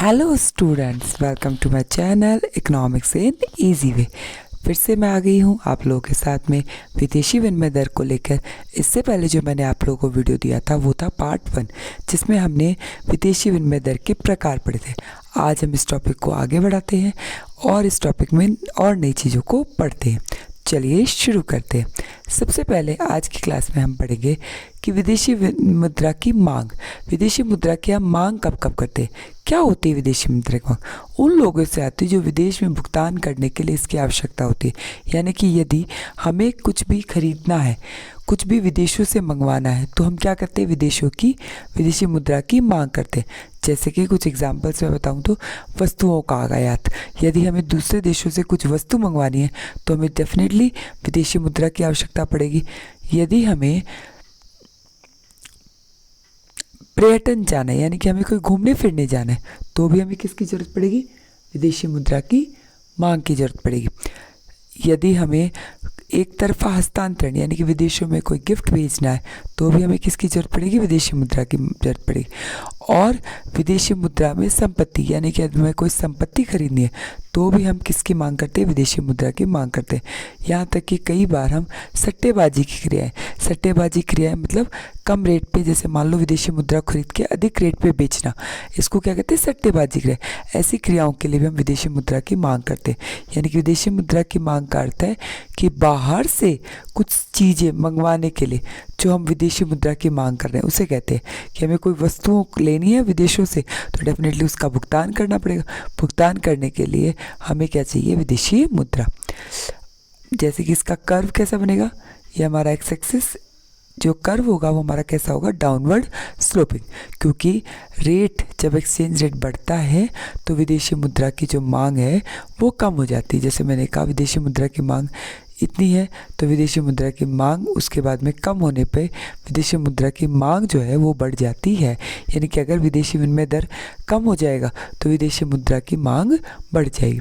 Hello students, welcome to my channel economics in easy way. फिर से मैं आ गई हूँ आप लोगों के साथ में विदेशी विनिमय दर को लेकर। इससे पहले जो मैंने आप लोगों को वीडियो दिया था वो था पार्ट 1, जिसमें हमने विदेशी विनिमय दर के प्रकार पढ़े थे। आज हम इस टॉपिक को आगे बढ़ाते हैं और इस टॉपिक में और नई चीज़ों को पढ़ते हैं। चलिए शुरू करते हैं। सबसे पहले आज की क्लास में हम पढ़ेंगे कि विदेशी मुद्रा की मांग। विदेशी मुद्रा की हम मांग कब कब करते हैं, क्या होती है विदेशी मुद्रा की मांग। उन लोगों से आती है जो विदेश में भुगतान करने के लिए इसकी आवश्यकता होती है। यानी कि यदि हमें कुछ भी खरीदना है, कुछ भी विदेशों से मंगवाना है, तो हम क्या करते हैं, विदेशी मुद्रा की मांग करते हैं। जैसे कि कुछ एग्जांपल्स मैं बताऊं तो वस्तुओं का आयात। यदि हमें दूसरे देशों से कुछ वस्तु मंगवानी है तो हमें डेफिनेटली विदेशी मुद्रा की आवश्यकता पड़ेगी। यदि हमें पर्यटन जाना है, यानी कि हमें कोई घूमने फिरने जाना है, तो भी हमें किसकी ज़रूरत पड़ेगी, विदेशी मुद्रा की मांग की ज़रूरत पड़ेगी। यदि हमें एक तरफा हस्तांतरण यानी कि विदेशों में कोई गिफ्ट भेजना है, तो भी हमें किसकी ज़रूरत पड़ेगी, विदेशी मुद्रा की ज़रूरत पड़ेगी। और विदेशी मुद्रा में संपत्ति यानी कि यदि हमें कोई संपत्ति खरीदनी है तो भी हम किसकी मांग करते हैं, विदेशी मुद्रा की मांग करते हैं। यहाँ तक कि कई बार हम सट्टेबाजी क्रियाएं मतलब कम रेट पे, जैसे मान लो विदेशी मुद्रा खरीद के अधिक रेट पे बेचना, इसको क्या कहते हैं, सट्टेबाजी क्रिया। ऐसी क्रियाओं के लिए भी हम विदेशी मुद्रा की मांग करते हैं। यानी कि विदेशी मुद्रा की मांग का अर्थ है कि बाहर से कुछ चीज़ें मंगवाने के लिए जो हम विदेशी मुद्रा की मांग कर रहे हैं उसे कहते हैं कि हमें कोई वस्तुओं लेनी है विदेशों से, तो डेफिनेटली उसका भुगतान करना पड़ेगा। भुगतान करने के लिए हमें क्या चाहिए, विदेशी मुद्रा। जैसे कि इसका कर्व कैसा बनेगा, ये हमारा एक्स एक्सिस जो कर्व होगा वो हमारा कैसा होगा, डाउनवर्ड स्लोपिंग। क्योंकि रेट, जब एक्सचेंज रेट बढ़ता है तो विदेशी मुद्रा की जो मांग है वो कम हो जाती है। जैसे मैंने कहा विदेशी मुद्रा की मांग इतनी है तो विदेशी मुद्रा की मांग उसके बाद में कम होने पे विदेशी मुद्रा की मांग जो है वो बढ़ जाती है। यानी कि अगर विदेशी विनिमय दर कम हो जाएगा तो विदेशी मुद्रा की मांग बढ़ जाएगी।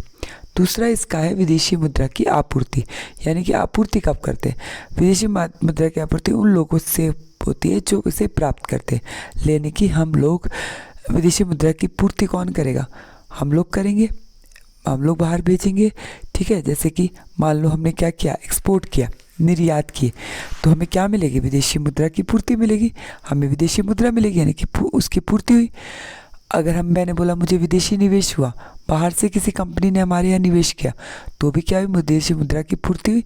दूसरा इसका है विदेशी मुद्रा की आपूर्ति। यानी कि आपूर्ति कब करते हैं, विदेशी मुद्रा की आपूर्ति उन लोगों से होती है जो इसे प्राप्त करते हैं। यानी कि हम लोग, विदेशी मुद्रा की पूर्ति कौन करेगा, हम लोग करेंगे, हम लोग बाहर भेजेंगे। ठीक है, जैसे कि मान लो हमने क्या किया, एक्सपोर्ट किया, निर्यात किए, तो हमें क्या मिलेगी, विदेशी मुद्रा की पूर्ति मिलेगी, हमें विदेशी मुद्रा मिलेगी, यानी कि उसकी पूर्ति हुई। अगर मैंने बोला मुझे विदेशी निवेश हुआ, बाहर से किसी कंपनी ने हमारे यहाँ निवेश किया, तो भी क्या हुई, विदेशी मुद्रा की पूर्ति हुई।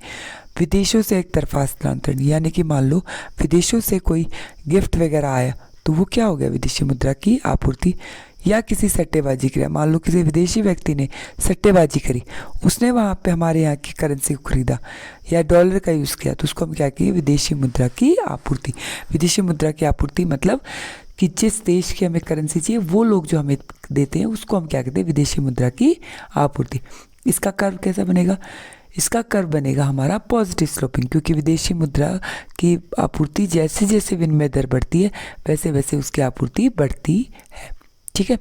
विदेशों से एक तरफा हस्तांतरण, यानी कि मान लो विदेशों से कोई गिफ्ट वगैरह आया तो वो क्या हो गया, विदेशी मुद्रा की आपूर्ति। या किसी सट्टेबाजी क्रिया, मान लो किसी विदेशी व्यक्ति ने सट्टेबाजी करी, उसने वहाँ पे हमारे यहाँ की करेंसी को खरीदा या डॉलर का यूज़ किया, तो उसको हम क्या कहेंगे, विदेशी मुद्रा की आपूर्ति। विदेशी मुद्रा की आपूर्ति मतलब कि जिस देश की हमें करेंसी चाहिए वो लोग जो हमें देते हैं उसको हम क्या कहते हैं, विदेशी मुद्रा की आपूर्ति। इसका कर्व कैसा बनेगा, इसका कर्व बनेगा हमारा पॉजिटिव स्लोपिंग, क्योंकि विदेशी मुद्रा की आपूर्ति जैसे जैसे विनिमय दर बढ़ती है वैसे वैसे उसकी आपूर्ति बढ़ती है। ठीक है,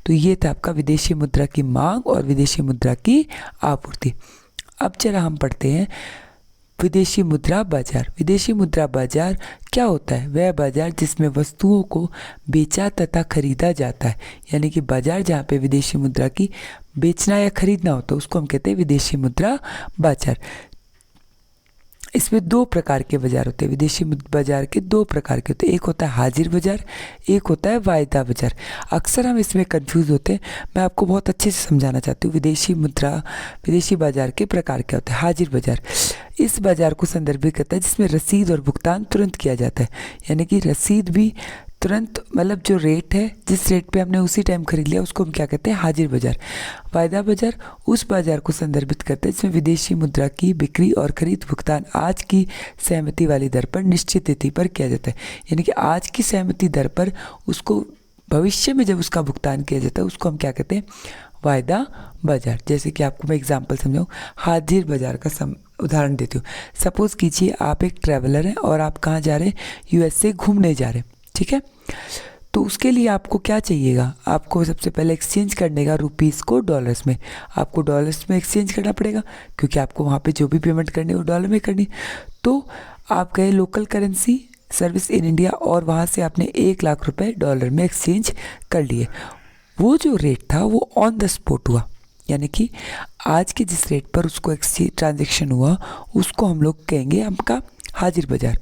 तो ये था आपका विदेशी मुद्रा की मांग और विदेशी मुद्रा की आपूर्ति। अब चला हम पढ़ते हैं विदेशी मुद्रा बाजार। विदेशी मुद्रा बाजार क्या होता है, वह बाजार जिसमें वस्तुओं को बेचा तथा खरीदा जाता है। यानी कि बाजार जहाँ पे विदेशी मुद्रा की बेचना या खरीदना होता है उसको हम कहते हैं विदेशी मुद्रा बाजार। इसमें दो प्रकार के बाजार होते हैं, विदेशी बाजार के दो प्रकार के होते हैं। एक होता है हाजिर बाजार, एक होता है वायदा बाजार। अक्सर हम इसमें कंफ्यूज होते हैं, मैं आपको बहुत अच्छे से समझाना चाहती हूँ। विदेशी बाजार के प्रकार क्या होते हैं। हाजिर बाजार इस बाजार को संदर्भित करता है जिसमें रसीद और भुगतान तुरंत किया जाता है। यानी कि रसीद भी तुरंत, मतलब जो रेट है, जिस रेट पे हमने उसी टाइम खरीद लिया उसको हम क्या कहते हैं, हाजिर बाजार। वायदा बाजार उस बाजार को संदर्भित करता है जिसमें विदेशी मुद्रा की बिक्री और खरीद भुगतान आज की सहमति वाली दर पर निश्चित तिथि पर किया जाता है। यानी कि आज की सहमति दर पर उसको भविष्य में जब उसका भुगतान किया जाता है उसको हम क्या कहते हैं, वायदा बाजार। जैसे कि आपको मैं एग्जाम्पल समझाऊँ, हाजिर बाजार का उदाहरण देती हूँ। सपोज कीजिए आप एक ट्रैवलर हैं और आप कहाँ जा रहे हैं, यूएस से घूमने जा रहे हैं। ठीक है, तो उसके लिए आपको क्या चाहिएगा, आपको सबसे पहले एक्सचेंज करने का रुपीज़ को डॉलर्स में, आपको डॉलर्स में एक्सचेंज करना पड़ेगा क्योंकि आपको वहाँ पे जो भी पेमेंट करनी है वो डॉलर में करनी। तो आप गए local currency service in India और वहाँ से आपने 1 लाख रुपए डॉलर में एक्सचेंज कर लिए। वो जो रेट था वो ऑन द स्पॉट हुआ, यानी कि आज के जिस रेट पर उसको एक्सचेंज ट्रांजेक्शन हुआ उसको हम लोग कहेंगे आपका हाजिर बाजार।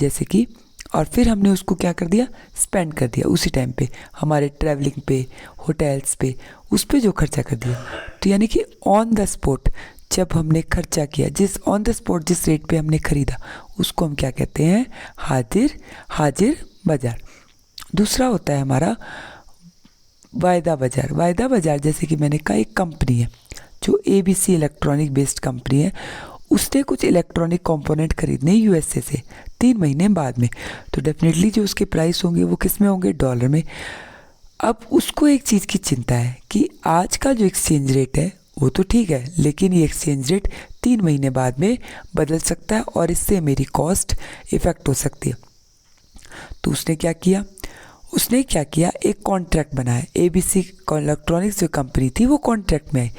जैसे कि और फिर हमने उसको क्या कर दिया, स्पेंड कर दिया उसी टाइम पे, हमारे ट्रैवलिंग पे, होटल्स पे, उस पे जो खर्चा कर दिया। तो यानी कि ऑन द स्पॉट जब हमने खर्चा किया, जिस ऑन द स्पॉट जिस रेट पे हमने खरीदा उसको हम क्या कहते हैं, हाजिर बाजार। दूसरा होता है हमारा वायदा बाजार। वायदा बाजार जैसे कि मैंने कहा एक कंपनी है जो ABC इलेक्ट्रॉनिक बेस्ड कंपनी है, उसने कुछ इलेक्ट्रॉनिक कंपोनेंट खरीदने USA से 3 महीने बाद में, तो डेफिनेटली जो उसके प्राइस होंगे वो किस में होंगे, डॉलर में। अब उसको एक चीज़ की चिंता है कि आज का जो एक्सचेंज रेट है वो तो ठीक है, लेकिन ये एक्सचेंज रेट 3 महीने बाद में बदल सकता है और इससे मेरी कॉस्ट इफ़ेक्ट हो सकती है। तो उसने क्या किया, एक कॉन्ट्रैक्ट बनाया। ABC इलेक्ट्रॉनिक्स जो कंपनी थी वो कॉन्ट्रैक्ट में आई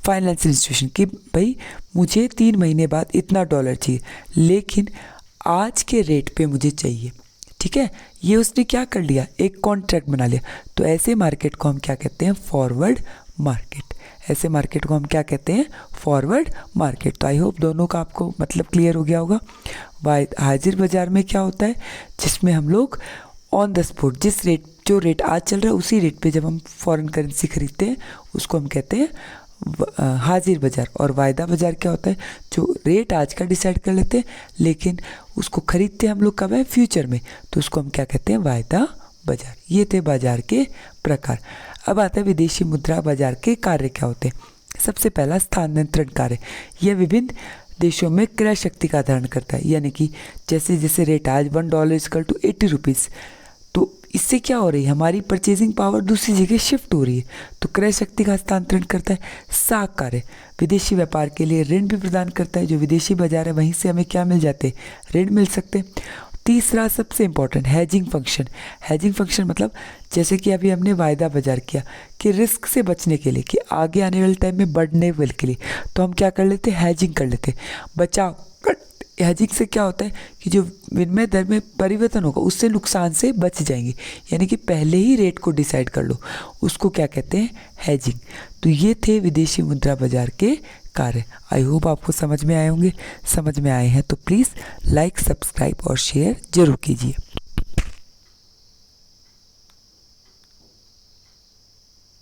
फाइनेंशियल इंस्टीट्यूशन कि भाई मुझे 3 महीने बाद इतना डॉलर चाहिए, लेकिन आज के रेट पे मुझे चाहिए, ठीक है। ये उसने क्या कर लिया, एक कॉन्ट्रैक्ट बना लिया। तो ऐसे मार्केट को हम क्या कहते हैं, फॉरवर्ड मार्केट। ऐसे मार्केट को हम क्या कहते हैं, फॉरवर्ड मार्केट। तो आई होप दोनों का आपको मतलब क्लियर हो गया होगा। हाजिर बाजार में क्या होता है, जिसमें हम लोग ऑन द स्पॉट जो रेट आज चल रहा है उसी रेट पे जब हम फॉरेन करेंसी खरीदते हैं उसको हम कहते हैं हाजिर बाजार। और वायदा बाजार क्या होता है, जो रेट आज का डिसाइड कर लेते हैं लेकिन उसको खरीदते हम लोग कब है, फ्यूचर में, तो उसको हम क्या कहते हैं, वायदा बाजार। ये थे बाजार के प्रकार। अब आता है विदेशी मुद्रा बाजार के कार्य क्या होते हैं। सबसे पहला स्थानांतरण कार्य, यह विभिन्न देशों में क्रय शक्ति का धारण करता है, यानी कि जैसे जैसे रेट आज $1 = 80 रुपीज़, तो इससे क्या हो रही है, हमारी परचेजिंग पावर दूसरी जगह शिफ्ट हो रही है, तो क्रय शक्ति का हस्तांतरण करता है। साख कार्य विदेशी व्यापार के लिए ऋण भी प्रदान करता है, जो विदेशी बाजार है वहीं से हमें क्या मिल जाते हैं, ऋण मिल सकते हैं। तीसरा सबसे important hedging function. Hedging function मतलब जैसे कि अभी हमने वायदा बाजार किया कि रिस्क से बचने के लिए, कि आगे आने वाले टाइम में बढ़ने वाले के लिए, तो हम क्या कर लेते हैं, हेजिंग कर लेते हैं, बचाव। हेजिंग से क्या होता है कि जो विनिमय दर में परिवर्तन होगा उससे नुकसान से बच जाएंगे, यानी कि पहले ही रेट को डिसाइड कर लो, उसको क्या कहते हैं, हेजिंग। तो ये थे विदेशी मुद्रा बाजार के कार्य। आई होप आपको समझ में आए होंगे। समझ में आए हैं तो प्लीज़ लाइक, सब्सक्राइब और शेयर जरूर कीजिए।